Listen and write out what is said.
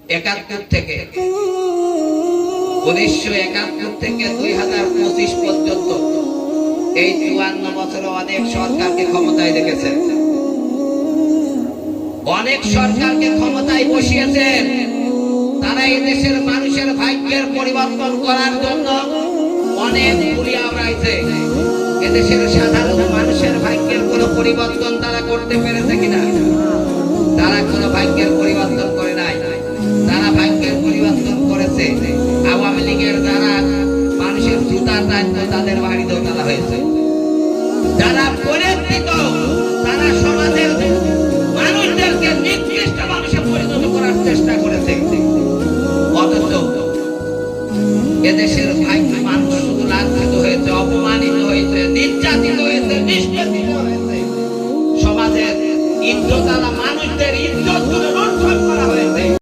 71 থেকে 1971 থেকে 2025 পর্যন্ত এই 54 বছরে অনেক সরকারকে ক্ষমতায় রেখেছেন, অনেক সরকারকে ক্ষমতায় বসিয়েছেন। তারা এই দেশের মানুষের ভাগ্যের পরিবর্তন করার জন্য অনেক ঘুরিয়ে আওড়াইছে। এদেশের সাধারণ মানুষের ভাগ্যের কোনো পরিবর্তন তারা করতে পেরেছে কিনা? তারা কোনো ভাগ্যের পরিবর্তন করে নাই। তারা ভাগ্যের পরিবর্তন করেছে আওয়ামী লীগের যারা মানুষের জুতার দায়িত্ব তাদের বাড়ি দোতলা হয়েছে, যারা পরিচিত তারা সমাজের মানুষদেরকে নিকৃষ্ট মানুষে পরিণত করার চেষ্টা করেছে। অথচ এদেশের ভাগ্য মানুষ শুধু লাঞ্ছিত হয়েছে, অপমানিত হয়েছে, নির্যাতিত হয়েছে, নিষ্পেষিত হয়েছে। সমাজের ইজ্জত মানুষদের ইজ্জত